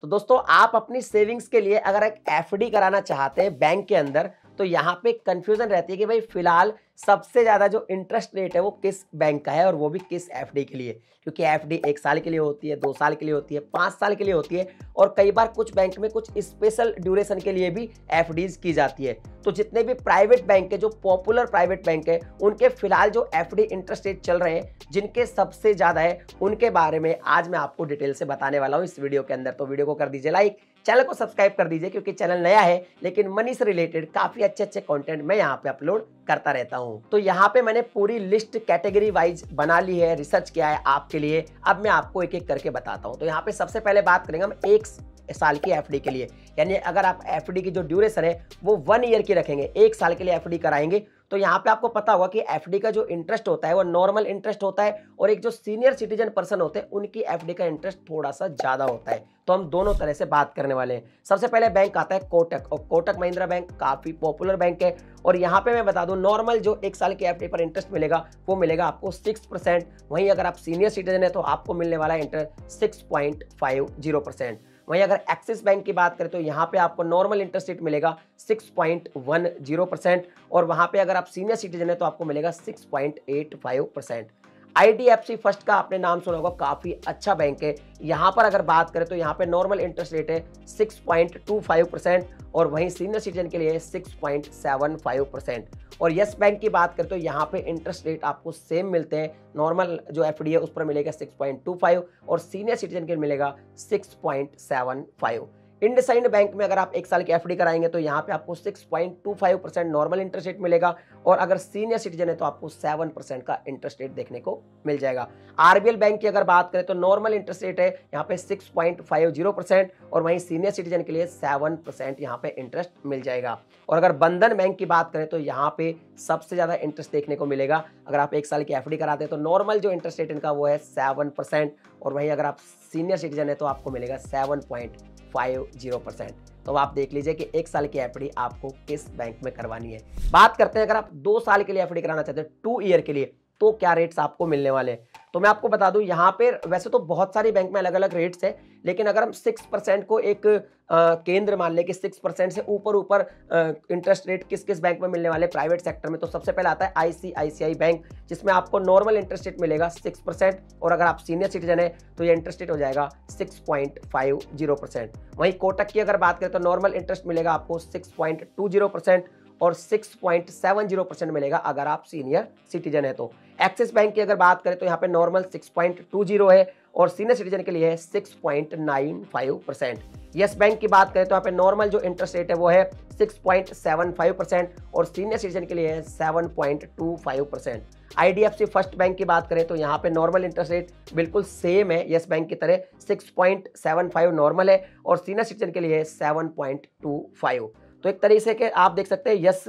तो दोस्तों आप अपनी सेविंग्स के लिए अगर एक एफडी कराना चाहते हैं बैंक के अंदर तो यहाँ पे कंफ्यूजन रहती है कि भाई फिलहाल सबसे ज्यादा जो इंटरेस्ट रेट है वो किस बैंक का है और वो भी किस एफडी के लिए, क्योंकि एफडी 1 साल के लिए होती है, 2 साल के लिए होती है, 5 साल के लिए होती है और कई बार कुछ बैंक में कुछ स्पेशल ड्यूरेशन के लिए भी एफडीज की जाती है। तो जितने भी प्राइवेट बैंक है, जो पॉपुलर प्राइवेट बैंक है, उनके फिलहाल जो एफडी इंटरेस्ट रेट चल रहे हैं जिनके सबसे ज्यादा है उनके बारे में आज मैं आपको डिटेल से बताने वाला हूं इस वीडियो के अंदर। तो वीडियो को कर दीजिए लाइक, चैनल को सब्सक्राइब कर दीजिए क्योंकि चैनल नया है लेकिन मनी से रिलेटेड काफी अच्छे कंटेंट मैं यहाँ पे अपलोड करता रहता हूँ। तो यहाँ पे मैंने पूरी लिस्ट कैटेगरी वाइज बना ली है, रिसर्च किया है आपके लिए। अब मैं आपको एक एक करके बताता हूँ। तो यहाँ पे सबसे पहले बात करेंगे हम 1 साल की एफडी के लिए, यानी अगर आप एफडी की जो ड्यूरेशन है वो 1 ईयर की रखेंगे, 1 साल के लिए एफडी कराएंगे तो यहाँ पे आपको पता होगा कि एफडी का जो इंटरेस्ट होता है वो नॉर्मल इंटरेस्ट होता है और एक जो सीनियर सिटीजन पर्सन होते हैं उनकी एफडी का इंटरेस्ट थोड़ा सा ज्यादा होता है। तो हम दोनों तरह से बात करने वाले हैं। सबसे पहले बैंक आता है कोटक, और कोटक महिंद्रा बैंक काफी पॉपुलर बैंक है और यहाँ पे मैं बता दूं नॉर्मल जो 1 साल की एफडी पर इंटरेस्ट मिलेगा वो मिलेगा आपको 6%। वहीं अगर आप सीनियर सिटीजन है तो आपको मिलने वाला इंटरेस्ट 6.50%। वहीं अगर एक्सिस बैंक की बात करें तो यहाँ पे आपको नॉर्मल इंटरेस्ट रेट मिलेगा 6.10% और वहां पे अगर आप सीनियर सिटीजन है तो आपको मिलेगा 6.85%। आईडीएफसी फर्स्ट का आपने नाम सुना होगा, काफी अच्छा बैंक है। यहाँ पर अगर बात करें तो यहाँ पे नॉर्मल इंटरेस्ट रेट है 6.25% और वहीं सीनियर सिटीजन के लिए है 6.75%। और यस बैंक की बात करें तो यहाँ पे इंटरेस्ट रेट आपको सेम मिलते हैं, नॉर्मल जो एफडी है उस पर मिलेगा 6.25 और सीनियर सिटीजन के मिलेगा 6.75। इंडसइंड बैंक में अगर आप 1 साल की एफडी कराएंगे तो यहाँ पे आपको 6.25% नॉर्मल इंटरेस्ट रेट मिलेगा और अगर सीनियर सिटीजन है तो आपको 7% का इंटरेस्ट रेट देखने को मिल जाएगा। आरबीएल बैंक की अगर बात करें तो नॉर्मल इंटरेस्ट रेट है यहाँ पे 6.50% और वहीं सीनियर सिटीजन के लिए 7% यहाँ पे इंटरेस्ट मिल जाएगा। और अगर बंधन बैंक की बात करें तो यहाँ पे सबसे ज्यादा इंटरेस्ट देखने को मिलेगा। अगर आप 1 साल की एफडी कराते हैं तो नॉर्मल जो इंटरेस्ट रेट इनका वो है 7% और वहीं अगर आप सीनियर सिटीजन है तो आपको मिलेगा 7.50%। तो आप देख लीजिए कि 1 साल की एफडी आपको किस बैंक में करवानी है। बात करते हैं अगर आप 2 साल के लिए एफडी कराना चाहते हैं 2 ईयर के लिए तो क्या रेट्स आपको मिलने वाले हैं। तो मैं आपको बता दूं यहाँ पे वैसे तो बहुत सारी बैंक में अलग अलग रेट्स है, लेकिन अगर हम 6% को एक केंद्र मान ले कि 6% से ऊपर इंटरेस्ट रेट किस किस बैंक में मिलने वाले प्राइवेट सेक्टर में, तो सबसे पहले आता है आईसीआईसीआई बैंक जिसमें आपको नॉर्मल इंटरेस्ट रेट मिलेगा 6% और अगर आप सीनियर सिटीजन है तो ये इंटरेस्ट रेट हो जाएगा 6.50%। वहीं कोटक की अगर बात करें तो नॉर्मल इंटरेस्ट मिलेगा आपको 6.20% और 6.70% मिलेगा अगर आप सीनियर सिटीजन है तो। एक्सिस बैंक की अगर बात करें तो यहाँ पे नॉर्मल 6.20 है और सीनियर सिटीजन के लिए है 6.95%। यस बैंक की बात करें तो यहाँ पे नॉर्मल जो इंटरेस्ट रेट है वो है 6.75% और सीनियर सिटीजन के लिए है 7.25%। आईडीएफसी फर्स्ट बैंक की बात करें तो यहाँ पे नॉर्मल इंटरेस्ट रेट बिल्कुल सेम है यस बैंक की तरह, 6.75 नॉर्मल है और सीनियर सिटीजन के लिए है 7.25। तो एक तरीके से कि आप देख सकते हैं यस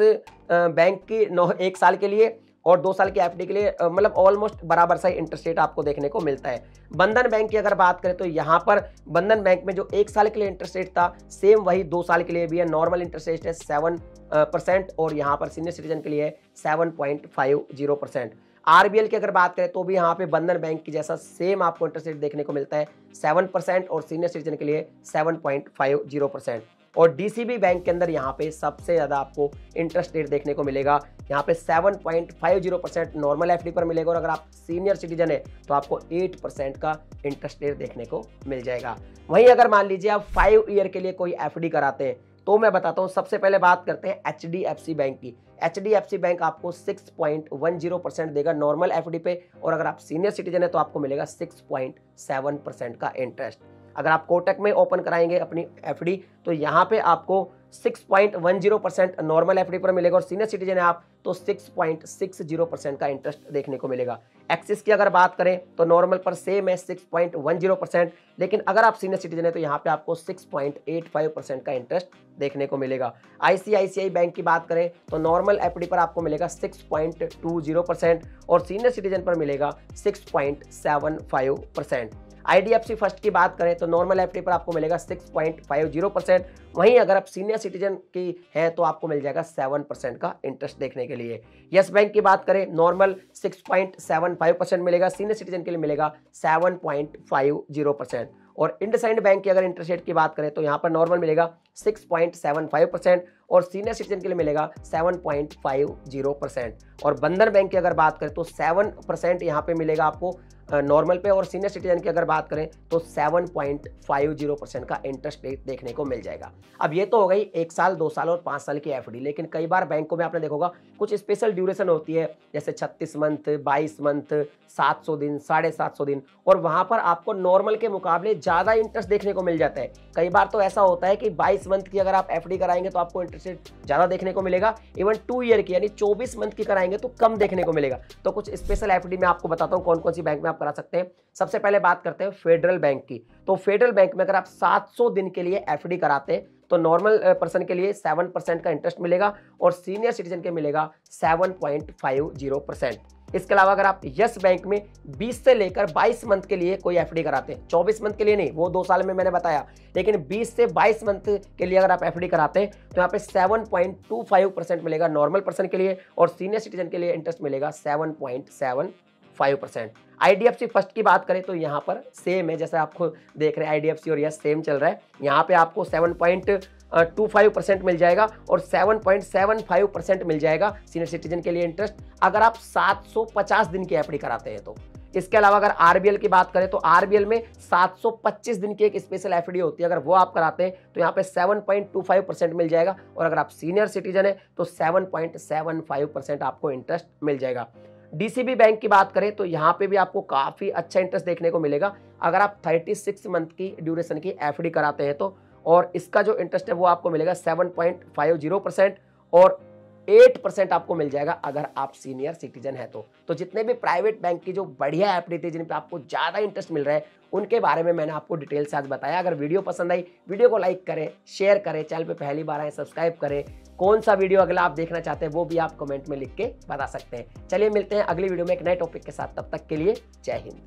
बैंक की 1 साल के लिए और 2 साल की एफडी के लिए मतलब ऑलमोस्ट बराबर सा इंटरेस्ट रेट आपको देखने को मिलता है। बंधन बैंक की अगर बात करें तो यहाँ पर बंधन बैंक में जो 1 साल के लिए इंटरेस्ट रेट था सेम वही 2 साल के लिए भी है, नॉर्मल इंटरेस्ट रेट है 7% और यहाँ पर सीनियर सिटीजन के लिए 7.50%। आरबीएल की अगर बात करें तो भी यहाँ पे बंधन बैंक की जैसा सेम आपको इंटरेस्ट रेट देखने को मिलता है 7% और सीनियर सिटीजन के लिए 7.50%। और डीसीबी बैंक के अंदर यहाँ पे सबसे ज्यादा आपको इंटरेस्ट रेट देखने को मिलेगा, यहाँ पे 7.50% नॉर्मल एफडी पर मिलेगा और अगर आप सीनियर सिटीजन है तो आपको 8% का इंटरेस्ट रेट देखने को मिल जाएगा। वहीं अगर मान लीजिए आप 5 ईयर के लिए कोई एफडी कराते हैं तो मैं बताता हूँ। सबसे पहले बात करते हैं एचडीएफसी बैंक की। एचडीएफसी बैंक आपको 6.10% देगा नॉर्मल एफडी पे और अगर आप सीनियर सिटीजन है तो आपको मिलेगा 6.7% का इंटरेस्ट। अगर आप कोटक में ओपन कराएंगे अपनी एफडी तो यहाँ पे आपको 6.10% नॉर्मल एफडी पर मिलेगा और सीनियर सिटीजन है आप तो 6.60% का इंटरेस्ट देखने को मिलेगा। एक्सिस की अगर बात करें तो नॉर्मल पर सेम है 6.10%, लेकिन अगर आप सीनियर सिटीजन है तो यहाँ पे आपको 6.85% का इंटरेस्ट देखने को मिलेगा। आईसीआईसीआई बैंक की बात करें तो नॉर्मल एफडी पर आपको मिलेगा 6.20% और सीनियर सिटीजन पर मिलेगा 6.75%। आईडीएफसी फर्स्ट की बात करें तो नॉर्मल एफडी पर आपको मिलेगा 6.50%, वहीं अगर आप सीनियर सिटीजन की हैं तो आपको मिल जाएगा 7% का इंटरेस्ट देखने के लिए। यस बैंक की बात करें नॉर्मल 6.75% मिलेगा, सीनियर सिटीजन के लिए मिलेगा 7.50%। और इंडसइंड बैंक की अगर इंटरेस्ट रेट की बात करें तो यहाँ पर नॉर्मल मिलेगा 6.75% और सीनियर सिटीजन के लिए मिलेगा 7.50%। और बंधन बैंक की अगर बात करें तो 7% यहाँ पे मिलेगा आपको नॉर्मल पे, और सीनियर सिटीजन की अगर बात करें तो 7.50% का इंटरेस्ट रेट देखने को मिल जाएगा। अब ये तो हो गई 1 साल 2 साल और 5 साल की एफडी, लेकिन कई बार बैंकों में आपने देखा होगा कुछ स्पेशल ड्यूरेशन होती है, जैसे 36 मंथ, 22 मंथ, 700 दिन, 750 दिन, और वहां पर आपको नॉर्मल के मुकाबले ज्यादा इंटरेस्ट देखने को मिल जाता है। कई बार तो ऐसा होता है कि 22 मंथ की अगर आप एफडी कराएंगे तो आपको इंटरेस्ट रेट ज्यादा देखने को मिलेगा, इवन 2 ईयर की यानी 24 मंथ की कराएंगे तो कम देखने को मिलेगा। तो कुछ स्पेशल एफडी में आपको बताता हूं कौन कौन सी बैंक में आप करा सकते हैं। सबसे पहले बात करते हैं फेडरल बैंक की। तो फेडरल बैंक में अगर आप 700 दिन के लिए एफडी कराते हैं तो नॉर्मल पर्सन के लिए 7% का इंटरेस्ट मिलेगा और सीनियर सिटीजन के मिलेगा 7.50%। इसके अलावा अगर आप यस बैंक में 20 से लेकर 22 मंथ के लिए कोई एफडी कराते हैं, 24 मंथ के लिए नहीं, वो 2 साल में मैंने बताया, लेकिन 20 से 22 मंथ के लिए अगर आप एफडी कराते हैं तो यहाँ पे 7.25% मिलेगा नॉर्मल पर्सन के लिए और सीनियर सिटीजन के लिए इंटरेस्ट मिलेगा 7.75%। आईडीएफसी फर्स्ट की बात करें तो यहाँ पर सेम है, जैसे आपको देख रहे हैं आईडीएफसी और यस सेम चल रहा है। यहाँ पे आपको 7.25% मिल जाएगा और 7.75% मिल जाएगा सीनियर सिटीजन के लिए इंटरेस्ट अगर आप 750 दिन की एफडी कराते हैं तो। इसके अलावा अगर आरबीएल की बात करें तो आरबीएल में 725 दिन की एक स्पेशल एफडी होती है, अगर वो आप कराते हैं तो यहाँ पे 7.25% मिल जाएगा और अगर आप सीनियर सिटीजन है तो 7.75% आपको इंटरेस्ट मिल जाएगा। डीसीबी बैंक की बात करें तो यहाँ पे भी आपको काफी अच्छा इंटरेस्ट देखने को मिलेगा अगर आप 36 मंथ की ड्यूरेशन की एफडी कराते हैं तो, और इसका जो इंटरेस्ट है वो आपको मिलेगा 7.50% और 8% आपको मिल जाएगा अगर आप सीनियर सिटीजन है तो जितने भी प्राइवेट बैंक की जो बढ़िया एफडी थी जिन पे आपको ज्यादा इंटरेस्ट मिल रहा है उनके बारे में मैंने आपको डिटेल से आज बताया। अगर वीडियो पसंद आई वीडियो को लाइक करें, शेयर करें, चैनल पे पहली बार आए सब्सक्राइब करें। कौन सा वीडियो अगला आप देखना चाहते हैं वो भी आप कमेंट में लिख के बता सकते हैं। चलिए मिलते हैं अगली वीडियो में एक नए टॉपिक के साथ, तब तक के लिए जय हिंद।